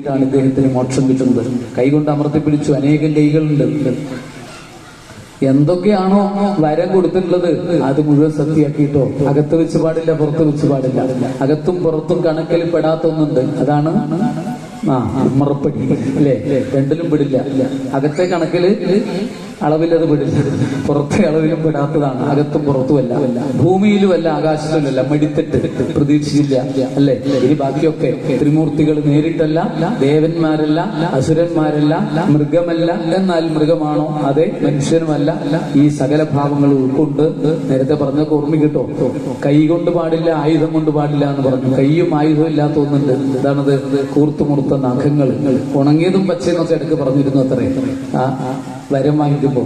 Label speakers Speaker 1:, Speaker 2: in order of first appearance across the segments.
Speaker 1: കൂടിയിട്ടാണ് ഇദ്ദേഹത്തിന് മോക്ഷം കിട്ടുന്നത്. കൈകൊണ്ട് അമർത്തിപ്പിടിച്ചു. അനേകം കൈകളുണ്ട്. എന്തൊക്കെയാണോ വരം കൊടുത്തിട്ടുള്ളത് അത് മുഴുവൻ സത്യമാക്കിയിട്ടോ. അകത്ത് വെച്ച് പാടില്ല, പുറത്ത് വെച്ച് പാടില്ല. അകത്തും പുറത്തും കണക്കിൽ പെടാത്ത ഒന്നുണ്ട്. അതാണ് മറപ്പടി, അല്ലേ? രണ്ടിലും പെടില്ല. അകത്തെ കണക്കില് അളവിലത് പെടില്ല, പുറത്തെ അളവിലും പെടാത്തതാണ്. അകത്തും പുറത്തുമല്ല, ഭൂമിയിലുമല്ല, ആകാശത്തിലുമല്ല. മെടിത്തിട്ട് പ്രതീക്ഷിച്ചില്ല, അല്ലേ? ഇനി ബാക്കിയൊക്കെ ത്രിമൂർത്തികൾ നേരിട്ടല്ല, ദേവന്മാരല്ല, അസുരന്മാരല്ല, മൃഗമല്ല. എന്നാൽ മൃഗമാണോ? അതെ. മനുഷ്യനുമല്ല. ഈ സകല ഭാവങ്ങൾ ഉൾക്കൊണ്ട് നേരത്തെ പറഞ്ഞൊക്കെ ഓർമ്മിക്കട്ടോ. കൈ കൊണ്ട് പാടില്ല, ആയുധം കൊണ്ട് പാടില്ല എന്ന് പറഞ്ഞു. കൈയും ആയുധവും ഇല്ലാത്ത ഒന്നുണ്ട്. ഇതാണത് കൂർത്തുമുറുത്ത നഖങ്ങൾ. ഉണങ്ങിയതും പച്ചയെന്നൊക്കെ ഇടയ്ക്ക് പറഞ്ഞിരുന്നു അത്രേ. വരം വാങ്ങിക്കുമ്പോ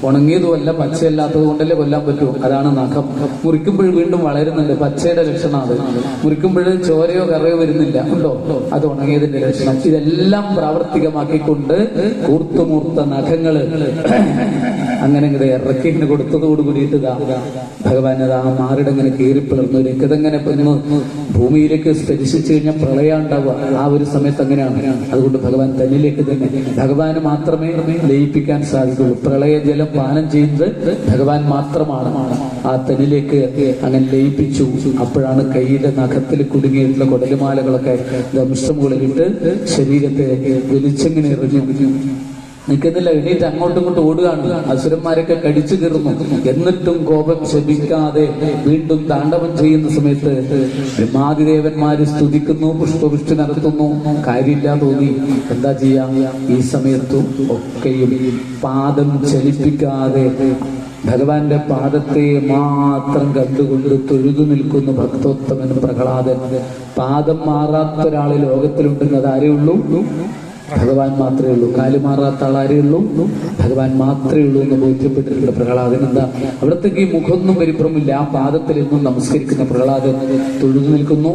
Speaker 1: ഉണങ്ങിയതുമല്ല പച്ചയല്ലാത്തത് കൊണ്ടല്ലേ കൊല്ലാൻ പറ്റൂ. അതാണ് നഖം. മുറിക്കുമ്പോൾ വീണ്ടും വളരുന്നുണ്ട്. പച്ചയുടെ ലക്ഷണം അത്. മുറിക്കുമ്പോൾ ചോരയോ കറയോ വരുന്നില്ല, ഉണ്ടോ? അത് ഉണങ്ങിയതിന്റെ ലക്ഷണം. ഇതെല്ലാം പ്രാവർത്തികമാക്കിക്കൊണ്ട് കൂർത്തുമൂർത്ത നഖങ്ങള് അങ്ങനെ ഇങ്ങനെ ഇറക്കി ഇങ്ങനെ കൊടുത്തതോട് കൂടിയിട്ട് ഭഗവാൻ അത് ആ മാറിടങ്ങനെ കീറിപ്പിളർന്നു. രക്തങ്ങനെ ഭൂമിയിലേക്ക് സ്പരിശിച്ചു കഴിഞ്ഞാൽ പ്രളയം ഉണ്ടാവുക. ആ ഒരു സമയത്ത് അങ്ങനെയാണ്. അതുകൊണ്ട് ഭഗവാൻ തന്നിലേക്ക് തന്നെ, ഭഗവാന് മാത്രമേ ലയിപ്പിക്കാൻ സാധിക്കുള്ളൂ. പ്രളയജലം പാനം ചെയ്യുന്നത് ഭഗവാൻ മാത്രമാണ്. ആ തന്നിലേക്ക് അങ്ങനെ ലയിപ്പിച്ചു. അപ്പോഴാണ് കൈയുടെ നഖത്തിൽ കുടുങ്ങിയിട്ടുള്ള കൊടലുമാലകളൊക്കെ ദംഷ്ടമുകളിലിട്ട് ശരീരത്തെ വലിച്ചെങ്ങനെ എറിഞ്ഞു. നിൽക്കുന്നില്ല, എണീറ്റ് അങ്ങോട്ടും ഇങ്ങോട്ടും ഓടുകയാണ്. അസുരന്മാരൊക്കെ കടിച്ചു കയറുന്നു. എന്നിട്ടും കോപം ശമിക്കാതെ വീണ്ടും താണ്ഡവം ചെയ്യുന്ന സമയത്ത് ബ്രഹ്മാതിദേവന്മാര് സ്തുതിക്കുന്നു, പുഷ്പവൃഷ്ടി നടത്തുന്നു. കാര്യമില്ല തോന്നി. എന്താ ചെയ്യാ? ഈ സമയത്തും ഒക്കെയും പാദം ചലിപ്പിക്കാതെ ഭഗവാന്റെ പാദത്തെ മാത്രം കണ്ടുകൊണ്ട് തൊഴുതു നിൽക്കുന്ന ഭക്തോത്തമൻ പ്രഹ്ലാദൻ. പാദം മാറാത്ത ഒരാൾ ലോകത്തിലുണ്ടെങ്കിൽ അത് ആരേ ഉള്ളൂ? ഭഗവാൻ മാത്രമേ ഉള്ളൂ. കാല് മാറാത്ത ആളാരേ ഉള്ളൂ? ഭഗവാൻ മാത്രമേ ഉള്ളൂ എന്ന് ബോധ്യപ്പെട്ടിട്ടുണ്ട് പ്രഹ്ലാദൻ. എന്താ അവിടത്തേക്ക് ഈ മുഖമൊന്നും പരിഭ്രമില്ല. ആ പാദത്തിൽ എന്നും നമസ്കരിക്കുന്ന പ്രഹ്ലാദൻ തൊഴുതു നിൽക്കുന്നു.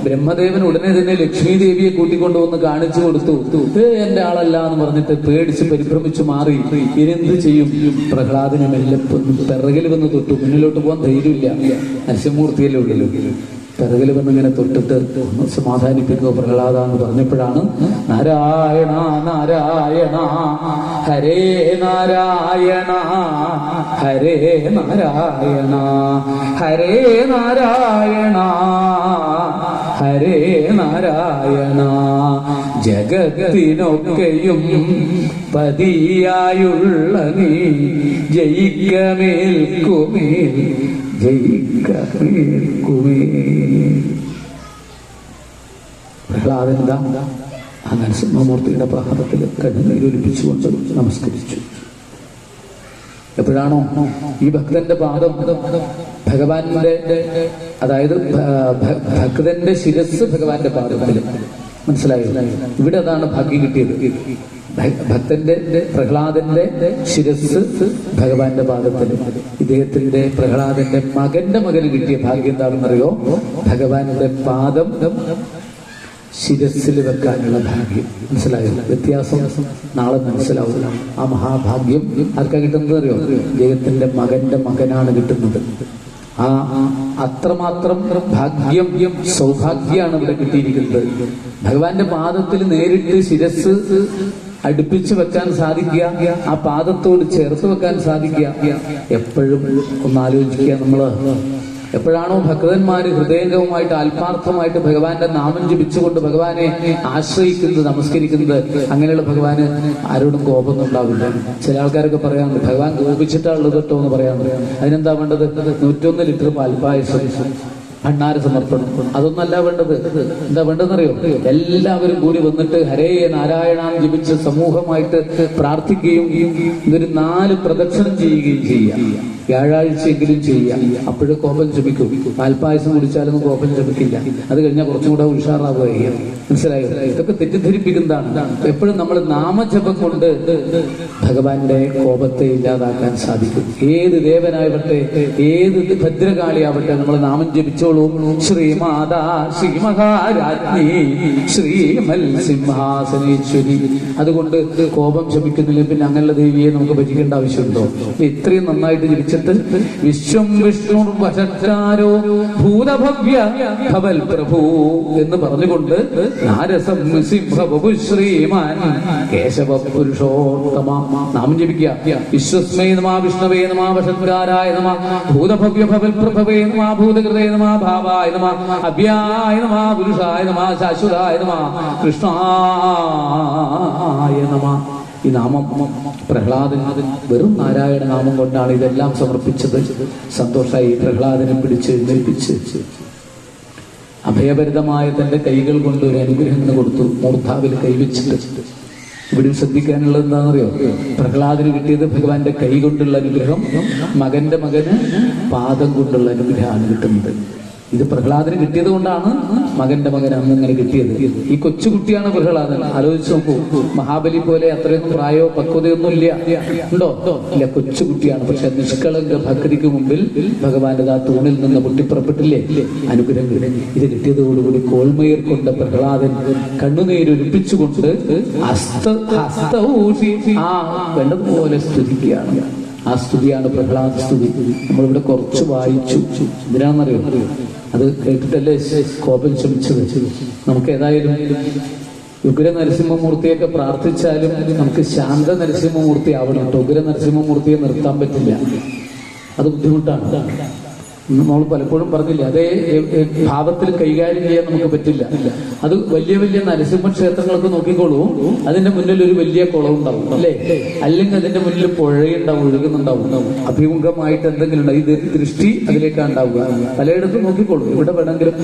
Speaker 1: ബ്രഹ്മദേവൻ ഉടനെ തന്നെ ലക്ഷ്മി ദേവിയെ കൂട്ടിക്കൊണ്ടുവന്ന് കാണിച്ചു കൊടുത്തു. എന്റെ ആളല്ല എന്ന് പറഞ്ഞിട്ട് പേടിച്ച് പരിഭ്രമിച്ചു മാറി. ഇനിന്ത് ചെയ്യും? പ്രഹ്ലാദനെ മെല്ലെ പിറകിൽ വന്ന് തൊട്ടു. മുന്നിലോട്ട് പോകാൻ ധൈര്യമില്ല. നരസിംഹമൂർത്തിയല്ലേ ഉള്ളൂ. പിറകിൽ വന്നിങ്ങനെ തൊട്ടിട്ട് സമാധാനിപ്പിക്കുക പ്രഹ്ലാദ എന്ന് പറഞ്ഞപ്പോഴാണ് നാരായണ നാരായണ ഹരേ നാരായണ ഹരേ നാരായണ ഹരേ നാരായണ ഹരേ നാരായണ ജഗത്തിനൊക്കെയും പതിയായുള്ള നീ ജയിക്കമേൽക്കുമേ ജയിക്കമേൽക്കുമേ. പ്രഹ്ലാദൻ ആ നരസിംഹമൂർത്തിയുടെ പ്രഹരത്തിൽ കണ്ണുനീരൊലിപ്പിച്ചുകൊണ്ട് നമസ്കരിച്ചു. എപ്പോഴാണോ ഈ ഭക്തന്റെ പാദം ഭഗവാന്റെ, അതായത് ഭക്തന്റെ ശിരസ് ഭഗവാന്റെ പാദത്തിൽ, മനസ്സിലായോ? ഇവിടെ അതാണ് ഭാഗ്യം കിട്ടിയത്. ഭക്തന്റെ പ്രഹ്ലാദന്റെ ശിരസ് ഭഗവാന്റെ പാദത്തിൽ. ഇദ്ദേഹത്തിന്റെ പ്രഹ്ലാദന്റെ മകന്റെ മകന് കിട്ടിയ ഭാഗ്യം എന്താണെന്നറിയോ? ഭഗവാന്റെ പാദം ശിരസിൽ വെക്കാനുള്ള ഭാഗ്യം. മനസ്സിലായോ? വ്യത്യാസം നാളെ മനസ്സിലാവില്ല. ആ മഹാഭാഗ്യം ആർക്കാ കിട്ടുന്നത് അറിയോ? ഇദ്ദേഹത്തിന്റെ മകന്റെ മകനാണ് കിട്ടുന്നത്. ആ അത്രമാത്രം ഭാഗ്യം, സൗഭാഗ്യമാണ് ഇവിടെ കിട്ടിയിരിക്കുന്നത്. ഭഗവാന്റെ പാദത്തിൽ നേരിട്ട് ശിരസ് അടുപ്പിച്ചു വെക്കാൻ സാധിക്കുക, ആ പാദത്തോട് ചേർത്ത് വെക്കാൻ സാധിക്കുക. എപ്പോഴും ഒന്നാലോചിക്കുക, നമ്മള് എപ്പോഴാണോ ഭക്തന്മാര് ഹൃദയംഗവുമായിട്ട് ആത്മാർത്ഥമായിട്ട് ഭഗവാന്റെ നാമം ജപിച്ചുകൊണ്ട് ഭഗവാനെ ആശ്രയിക്കുന്നത്, നമസ്കരിക്കുന്നത്, അങ്ങനെയുള്ള ഭഗവാന് ആരോടും കോപമൊന്നും ഉണ്ടാവില്ല. ചില ആൾക്കാരൊക്കെ പറയാറുണ്ട് ഭഗവാൻ കോപിച്ചിട്ടുള്ളത് കേട്ടോ എന്ന് പറയാറുണ്ട്. അതിനെന്താ വേണ്ടത്? 101 ലിറ്റർ പാൽപ്പായസം ഭണ്ണാര സമർപ്പണം. അതൊന്നല്ല വേണ്ടത്. എന്താ വേണ്ടതെന്നറിയോ? എല്ലാവരും കൂടി വന്നിട്ട് ഹരേ നാരായണ ജപിച്ച് സമൂഹമായിട്ട് പ്രാർത്ഥിക്കുകയും ഇതൊരു 4 പ്രദക്ഷിണം ചെയ്യുകയും ചെയ്യാം. വ്യാഴാഴ്ചയെങ്കിലും ചെയ്യാം. അപ്പോഴും കോപം ശമിക്കും. പാൽപ്പായസം കുടിച്ചാലൊന്നും കോപം ശമിക്കില്ല. അത് കഴിഞ്ഞാൽ കുറച്ചും കൂടെ ഉഷാറാവുകയും. മനസ്സിലായോ? ഇതൊക്കെ തെറ്റിദ്ധരിപ്പിക്കുന്നതാണ്. എപ്പോഴും നമ്മൾ നാമജപം കൊണ്ട് ഭഗവാന്റെ കോപത്തെ ഇല്ലാതാക്കാൻ സാധിക്കും. ഏത് ദേവനാവട്ടെ, ഏത് ഭദ്രകാളിയാവട്ടെ, നമ്മൾ നാമം ജപിച്ചോ പഠിച്ചോളൂ. ശ്രീമാതാ ശ്രീ മഹാരാജ്ഞി ശ്രീമൽ സിംഹാസനേശ്വരി. അതുകൊണ്ട് കോപം ശമിക്കുന്നില്ല, പിന്നെ അങ്ങനെയുള്ള ദേവിയെ നമുക്ക് ഭജിക്കേണ്ട ആവശ്യമുണ്ടോ? ഇത്രയും നന്നായിട്ട് ജപിച്ചിട്ട് വിശ്വം വിഷ്ണു വശച്ചാരോ ഭൂതഭവ്യ ഭവൽ പ്രഭു എന്ന് പറഞ്ഞുകൊണ്ട് നാരസം സിംഹബു ശ്രീമാൻ കേശവ പുരുഷോത്തമ നാമം ജപിക്കുക. വിശ്വസ്മേ നമഃ വിഷ്ണവേ നമഃ വശത്കാരായ നമഃ ഭൂതഭവ്യ ഭവൽ പ്രഭവേ നമഃ ഭൂതകൃതേ നമഃ ഭാവായ നമഃ അഭ്യായ നമഃ പുരുഷായ നമഃ ശാശ്വതായ നമഃ കൃഷ്ണായ നമഃ. ഈ നാമം പ്രഹ്ലാദൻ വെറും നാരായണ നാമം കൊണ്ടാണ് ഇതെല്ലാം സമർപ്പിച്ചത്. സന്തോഷമായി പ്രഹ്ലാദനെ പിടിച്ച് എഴുന്നേൽപ്പിച്ച് അഭയഭരിതമായ തന്റെ കൈകൾ കൊണ്ട് ഒരു അനുഗ്രഹം കൊടുത്തു. മൂർധാവിൽ കൈവച്ചിട്ട് ഇവിടെ ശ്രദ്ധിക്കാനുള്ളത് എന്താണെന്നറിയോ? പ്രഹ്ലാദന് കിട്ടിയത് ഭഗവാന്റെ കൈ കൊണ്ടുള്ള അനുഗ്രഹം, മകന്റെ മകന് പാദം കൊണ്ടുള്ള അനുഗ്രഹമാണ് കിട്ടുന്നത്. ഇത് പ്രഹ്ലാദന് കിട്ടിയത് കൊണ്ടാണ് മകന്റെ മകൻ അന്ന് ഇങ്ങനെ കിട്ടിയത്. ഈ കൊച്ചുകുട്ടിയാണ് പ്രഹ്ലാദൻ. ആലോചിച്ച് നോക്കൂ, മഹാബലി പോലെ അത്രയൊന്നും പ്രായോ പക്വതയൊന്നും ഇല്ല. ഉണ്ടോ? ഇല്ല, കൊച്ചുകുട്ടിയാണ്. പക്ഷെ നിഷ്കളങ്ക ഭക്തിക്ക് മുമ്പിൽ ഭഗവാന്റെ ആ തൂണിൽ നിന്ന് പൊട്ടിപ്പുറപ്പെട്ടില്ലേ അനുഗ്രഹം കിട്ടി. ഇത് കിട്ടിയതോടുകൂടി കോൾമയർ കൊണ്ട പ്രഹ്ലാദൻ കണ്ണുനീരൊലിപ്പിച്ചുകൊണ്ട് വേണ്ടതുപോലെ സ്തുതിക്കുകയാണ്. ആ സ്തുതിയാണ് പ്രഹ്ലാദ സ്തുതി. നമ്മളിവിടെ കുറച്ച് വായിച്ചു. എന്തിനാണെന്നറിയോ? അത് കേട്ടിട്ടല്ലേ കോപം ശമിച്ചത്. നമുക്ക് ഏതായാലും ഉഗ്ര നരസിംഹമൂർത്തിയൊക്കെ പ്രാർത്ഥിച്ചാലും നമുക്ക് ശാന്ത നരസിംഹമൂർത്തി ആവണം കേട്ടോ. ഉഗ്ര നരസിംഹമൂർത്തിയെ നിർത്താൻ പറ്റില്ല, അത് ബുദ്ധിമുട്ടാണ്. നമ്മൾ പലപ്പോഴും പറഞ്ഞില്ല, അതേ ഭാവത്തിൽ കൈകാര്യം ചെയ്യാൻ നമുക്ക് പറ്റില്ല. അത് വലിയ വലിയ നരസിംഹ ക്ഷേത്രങ്ങളൊക്കെ നോക്കിക്കോളൂ, അതിന്റെ മുന്നിൽ ഒരു വലിയ കുളം ഉണ്ടാവും അല്ലേ? അല്ലെങ്കിൽ അതിന്റെ മുന്നിൽ പുഴയുണ്ടാവും, ഒഴുകുന്നുണ്ടാവും. അഭിമുഖമായിട്ട് എന്തെങ്കിലും ഉണ്ടാവും. ഈ ദൃഷ്ടി അതിലേക്കാണ് ഉണ്ടാവുക. പലയിടത്തും നോക്കിക്കോളൂ. ഇവിടെ വേണമെങ്കിലും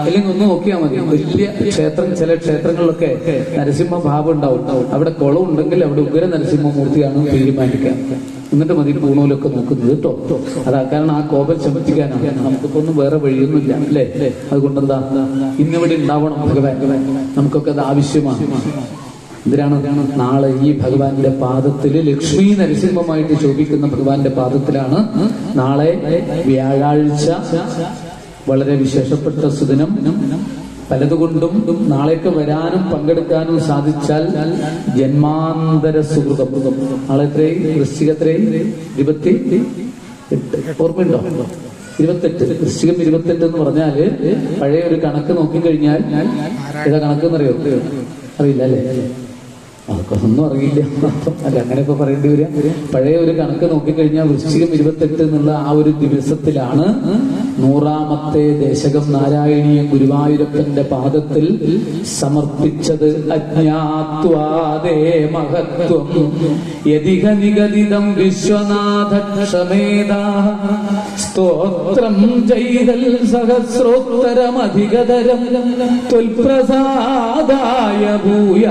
Speaker 1: അല്ലെങ്കിൽ ഒന്ന് നോക്കിയാൽ മതി. വലിയ ക്ഷേത്രം, ചില ക്ഷേത്രങ്ങളിലൊക്കെ നരസിംഹ ഭാവം ഉണ്ടാവും. അവിടെ കുളം ഉണ്ടെങ്കിൽ അവിടെ ഉഗ്ര നരസിംഹമൂർത്തിയാണ് തീരുമാനിക്കുക. എന്നിട്ട് മതി പൂണൂലൊക്കെ നോക്കുന്നത് കേട്ടോ. അതാ കാരണം ആ കോപം ശമിപ്പിക്കാനാണ്. നമുക്കിപ്പോ ഒന്നും വേറെ വഴിയൊന്നുമില്ല അല്ലേ? അതുകൊണ്ടെന്താ ഇന്നിവിടെ ഉണ്ടാവണം ഭഗവാൻ. നമുക്കൊക്കെ അത് ആവശ്യമാണ്. എന്തിനാണ്? നാളെ ഈ ഭഗവാന്റെ പാദത്തിൽ ലക്ഷ്മി നരസിംഹമായിട്ട് ശോഭിക്കുന്ന ഭഗവാന്റെ പാദത്തിലാണ് നാളെ വ്യാഴാഴ്ച വളരെ വിശേഷപ്പെട്ട സുദിനം. പലതുകൊണ്ടും നാളേക്ക് വരാനും പങ്കെടുക്കാനും സാധിച്ചാൽ ജന്മാന്തര സുഹൃതം. നാളെ എത്രയും വൃശ്ചികത്രയും 28 ഓർമ്മയുണ്ടോ? 28. വൃശ്ചികം 28 എന്ന് പറഞ്ഞാല് പഴയ ഒരു കണക്ക് നോക്കിക്കഴിഞ്ഞാൽ ഏതാ കണക്കെന്നറിയോ? അറിയില്ല അല്ലേ? അതൊക്കെ ഒന്നും അറിയില്ല അല്ല, അങ്ങനെയൊക്കെ പറയേണ്ടി വരിക. പഴയ ഒരു കണക്ക് നോക്കിക്കഴിഞ്ഞാൽ വൃശ്ചികം 28 എന്നുള്ള ആ ഒരു ദിവസത്തിലാണ് 100ാമത്തെ ദശകം നാരായണീയം ഗുരുവായൂരപ്പന്റെ പാദത്തിൽ സമർപ്പിച്ചത്. അജ്ഞാത്വാദേ മഹത്വം യദിഹ നിഗദിതം വിശ്വനാഥ ക്ഷമേദാ സ്തോത്രം ജൈതൽ സഹസ്രോത്തരമധികതരം ത്വൽപ്രസാദായ ഭൂയ